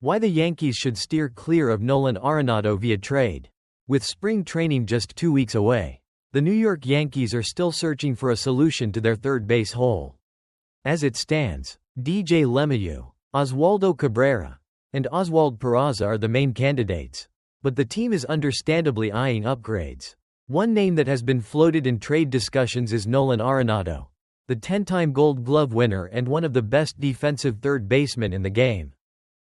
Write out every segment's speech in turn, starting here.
Why the Yankees should steer clear of Nolan Arenado via trade. With spring training just 2 weeks away, the New York Yankees are still searching for a solution to their third base hole. As it stands, DJ LeMahieu, Oswaldo Cabrera, and Oswald Peraza are the main candidates. But the team is understandably eyeing upgrades. One name that has been floated in trade discussions is Nolan Arenado, the 10-time Gold Glove winner and one of the best defensive third basemen in the game.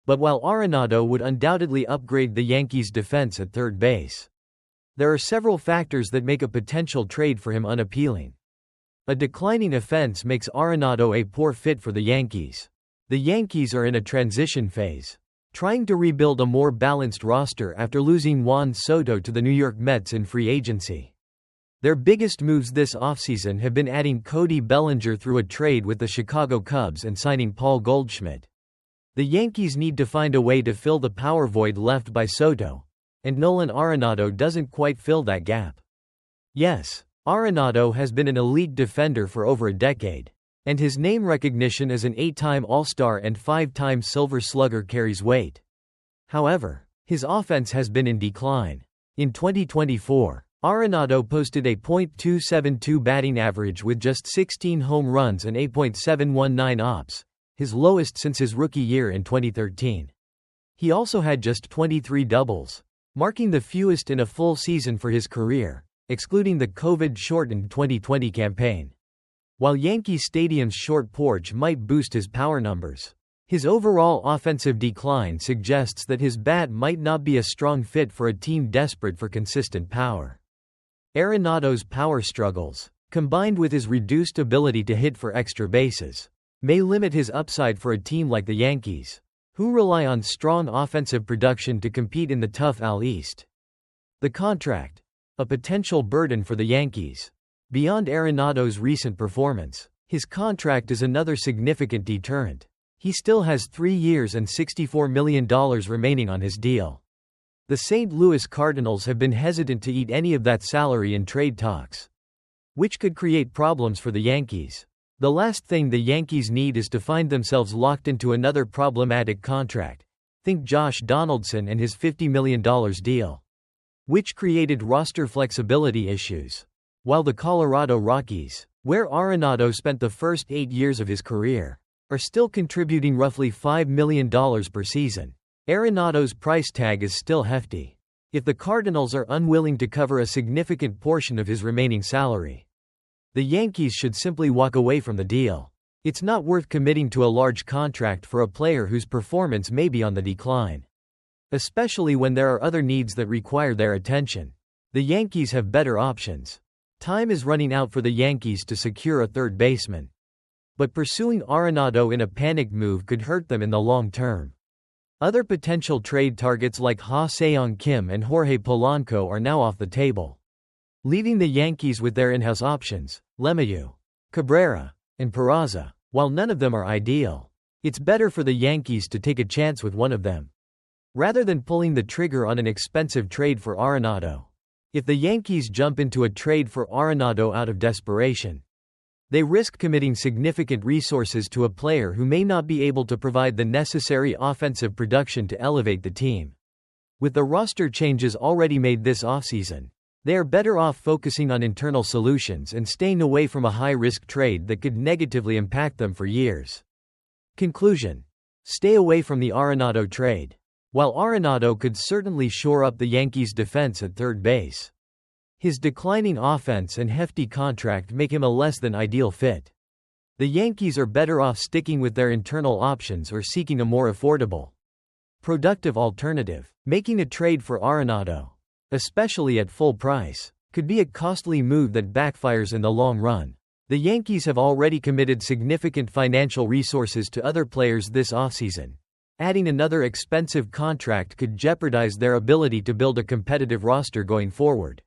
But while Arenado would undoubtedly upgrade the Yankees' defense at third base, there are several factors that make a potential trade for him unappealing. A declining offense makes Arenado a poor fit for the Yankees. The Yankees are in a transition phase, trying to rebuild a more balanced roster after losing Juan Soto to the New York Mets in free agency. Their biggest moves this offseason have been adding Cody Bellinger through a trade with the Chicago Cubs and signing Paul Goldschmidt. The Yankees need to find a way to fill the power void left by Soto, and Nolan Arenado doesn't quite fill that gap. Yes, Arenado has been an elite defender for over a decade, and his name recognition as an 8-time All-Star and 5-time Silver Slugger carries weight. However, his offense has been in decline. In 2024, Arenado posted a .272 batting average with just 16 home runs and 8.719 OPS, his lowest since his rookie year in 2013. He also had just 23 doubles, marking the fewest in a full season for his career, excluding the COVID-shortened 2020 campaign. While Yankee Stadium's short porch might boost his power numbers, his overall offensive decline suggests that his bat might not be a strong fit for a team desperate for consistent power. Arenado's power struggles, combined with his reduced ability to hit for extra bases, may limit his upside for a team like the Yankees, who rely on strong offensive production to compete in the tough AL East. The contract, a potential burden for the Yankees. Beyond Arenado's recent performance, his contract is another significant deterrent. He still has 3 years and $64 million remaining on his deal. The St. Louis Cardinals have been hesitant to eat any of that salary in trade talks, which could create problems for the Yankees. The last thing the Yankees need is to find themselves locked into another problematic contract. Think Josh Donaldson and his $50 million deal, which created roster flexibility issues. While the Colorado Rockies, where Arenado spent the first 8 years of his career, are still contributing roughly $5 million per season, Arenado's price tag is still hefty. If the Cardinals are unwilling to cover a significant portion of his remaining salary, the Yankees should simply walk away from the deal. It's not worth committing to a large contract for a player whose performance may be on the decline, especially when there are other needs that require their attention. The Yankees have better options. Time is running out for the Yankees to secure a third baseman. But pursuing Arenado in a panic move could hurt them in the long term. Other potential trade targets like Ha-Seong Kim and Jorge Polanco are now off the table, leaving the Yankees with their in-house options, LeMahieu, Cabrera, and Peraza. While none of them are ideal, it's better for the Yankees to take a chance with one of them, rather than pulling the trigger on an expensive trade for Arenado. If the Yankees jump into a trade for Arenado out of desperation, they risk committing significant resources to a player who may not be able to provide the necessary offensive production to elevate the team. With the roster changes already made this offseason, they are better off focusing on internal solutions and staying away from a high-risk trade that could negatively impact them for years. Conclusion: stay away from the Arenado trade. While Arenado could certainly shore up the Yankees' defense at third base, his declining offense and hefty contract make him a less than ideal fit. The Yankees are better off sticking with their internal options or seeking a more affordable, productive alternative. Making a trade for Arenado, especially at full price, could be a costly move that backfires in the long run. The Yankees have already committed significant financial resources to other players this offseason. Adding another expensive contract could jeopardize their ability to build a competitive roster going forward.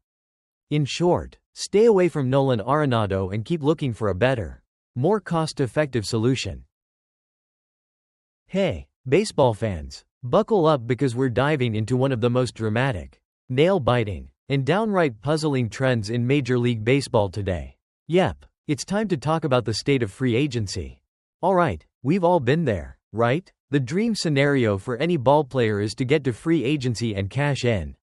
In short, stay away from Nolan Arenado and keep looking for a better, more cost-effective solution. Hey, baseball fans, buckle up because we're diving into one of the most dramatic, nail-biting, and downright puzzling trends in Major League Baseball today. Yep, it's time to talk about the state of free agency. Alright, we've all been there, right? The dream scenario for any ballplayer is to get to free agency and cash in.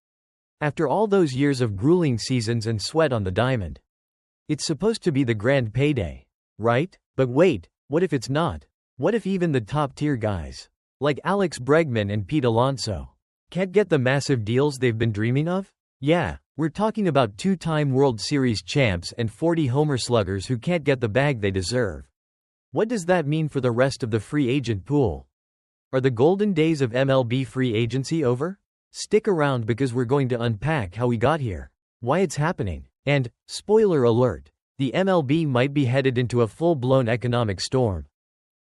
After all those years of grueling seasons and sweat on the diamond. It's supposed to be the grand payday, right? But wait, what if it's not? What if even the top-tier guys, like Alex Bregman and Pete Alonso, can't get the massive deals they've been dreaming of? Yeah, we're talking about two-time World Series champs and 40-homer sluggers who can't get the bag they deserve. What does that mean for the rest of the free agent pool? Are the golden days of MLB free agency over? Stick around because we're going to unpack how we got here, why it's happening, and, spoiler alert, the MLB might be headed into a full-blown economic storm.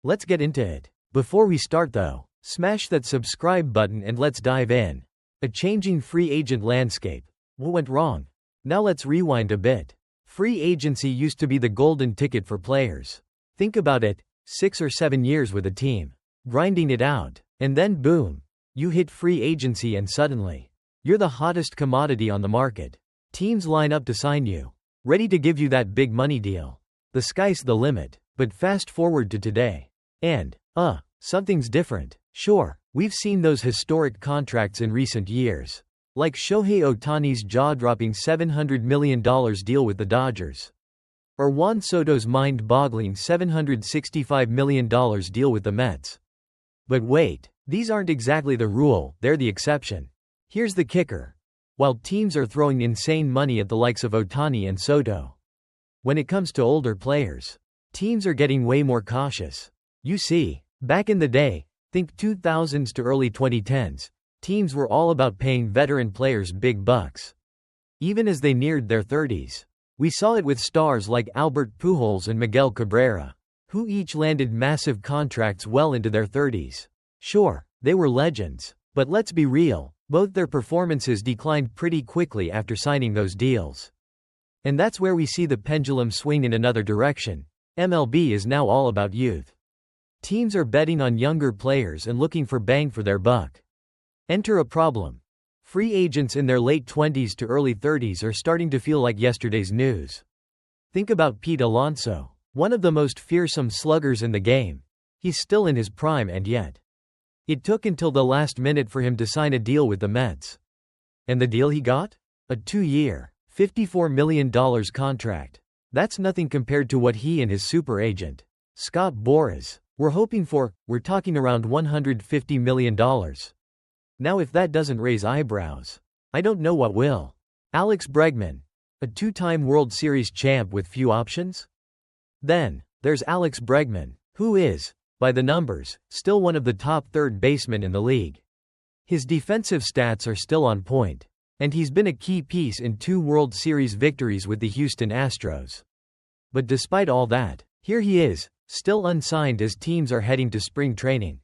Let's get into it. Before we start though, smash that subscribe button and let's dive in. A changing free agent landscape. What went wrong? Now let's rewind a bit. Free agency used to be the golden ticket for players. Think about it, 6 or 7 years with a team, grinding it out, and then boom, you hit free agency and suddenly, you're the hottest commodity on the market. Teams line up to sign you, ready to give you that big money deal. The sky's the limit. But fast forward to today. And, something's different. Sure, we've seen those historic contracts in recent years. Like Shohei Ohtani's jaw-dropping $700 million deal with the Dodgers. Or Juan Soto's mind-boggling $765 million deal with the Mets. But wait, these aren't exactly the rule, they're the exception. Here's the kicker. While teams are throwing insane money at the likes of Ohtani and Soto, when it comes to older players, teams are getting way more cautious. You see, back in the day, think 2000s to early 2010s, teams were all about paying veteran players big bucks. Even as they neared their 30s. We saw it with stars like Albert Pujols and Miguel Cabrera, who each landed massive contracts well into their 30s. Sure, they were legends, but let's be real, both their performances declined pretty quickly after signing those deals. And that's where we see the pendulum swing in another direction. MLB is now all about youth. Teams are betting on younger players and looking for bang for their buck. Enter a problem. Free agents in their late 20s to early 30s are starting to feel like yesterday's news. Think about Pete Alonso, one of the most fearsome sluggers in the game. He's still in his prime and yet, it took until the last minute for him to sign a deal with the Mets. And the deal he got? A 2-year, $54 million contract. That's nothing compared to what he and his super agent, Scott Boras, were hoping for. We're talking around $150 million. Now if that doesn't raise eyebrows, I don't know what will. Alex Bregman, a 2-time World Series champ with few options? Then, there's Alex Bregman, who is, by the numbers, still one of the top third basemen in the league. His defensive stats are still on point, and he's been a key piece in 2 World Series victories with the Houston Astros. But despite all that, here he is, still unsigned as teams are heading to spring training.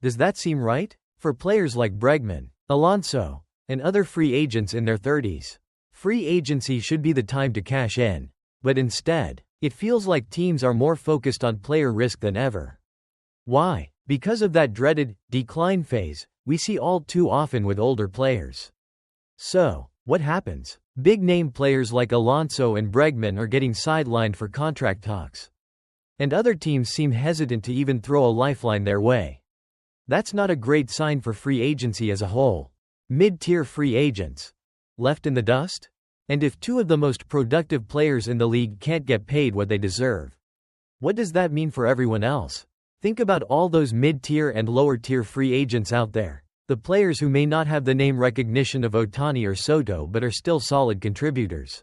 Does that seem right? For players like Bregman, Alonso, and other free agents in their 30s, free agency should be the time to cash in. But instead, it feels like teams are more focused on player risk than ever. Why? Because of that dreaded decline phase we see all too often with older players. So, what happens? Big-name players like Alonso and Bregman are getting sidelined for contract talks. And other teams seem hesitant to even throw a lifeline their way. That's not a great sign for free agency as a whole. Mid-tier free agents left in the dust? And if 2 of the most productive players in the league can't get paid what they deserve, what does that mean for everyone else? Think about all those mid-tier and lower-tier free agents out there. The players who may not have the name recognition of Ohtani or Soto but are still solid contributors.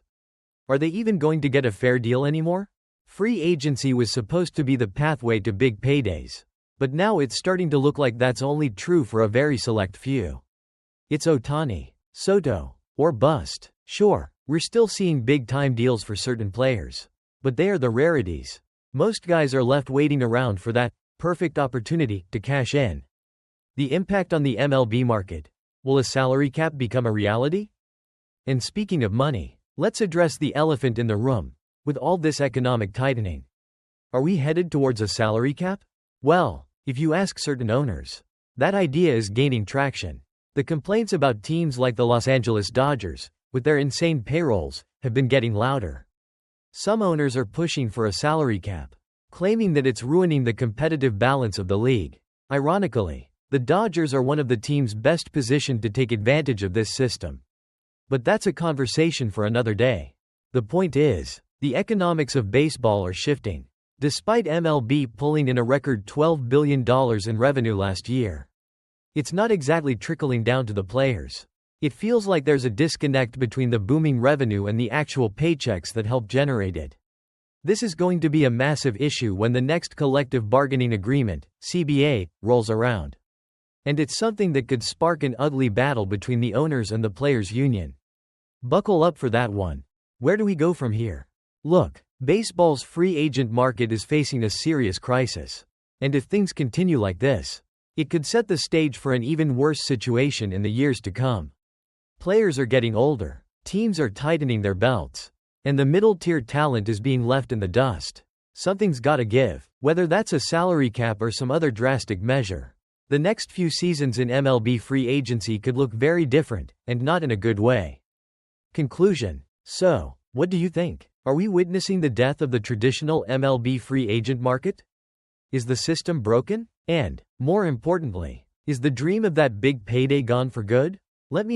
Are they even going to get a fair deal anymore? Free agency was supposed to be the pathway to big paydays. But now it's starting to look like that's only true for a very select few. It's Ohtani, Soto, or bust. Sure, we're still seeing big-time deals for certain players. But they are the rarities. Most guys are left waiting around for that perfect opportunity to cash in. The impact on the MLB market. Will a salary cap become a reality? And speaking of money, let's address the elephant in the room. With all this economic tightening, are we headed towards a salary cap? Well, if you ask certain owners, that idea is gaining traction. The complaints about teams like the Los Angeles Dodgers, with their insane payrolls, have been getting louder. Some owners are pushing for a salary cap, claiming that it's ruining the competitive balance of the league. Ironically, the Dodgers are one of the teams best positioned to take advantage of this system. But that's a conversation for another day. The point is, the economics of baseball are shifting. Despite MLB pulling in a record $12 billion in revenue last year, it's not exactly trickling down to the players. It feels like there's a disconnect between the booming revenue and the actual paychecks that help generate it. This is going to be a massive issue when the next collective bargaining agreement, CBA, rolls around. And it's something that could spark an ugly battle between the owners and the players' union. Buckle up for that one. Where do we go from here? Look, baseball's free agent market is facing a serious crisis. And if things continue like this, it could set the stage for an even worse situation in the years to come. Players are getting older, teams are tightening their belts, and the middle-tier talent is being left in the dust. Something's gotta give, whether that's a salary cap or some other drastic measure. The next few seasons in MLB free agency could look very different, and not in a good way. Conclusion. So, what do you think? Are we witnessing the death of the traditional MLB free agent market? Is the system broken? And, more importantly, is the dream of that big payday gone for good? Let me know.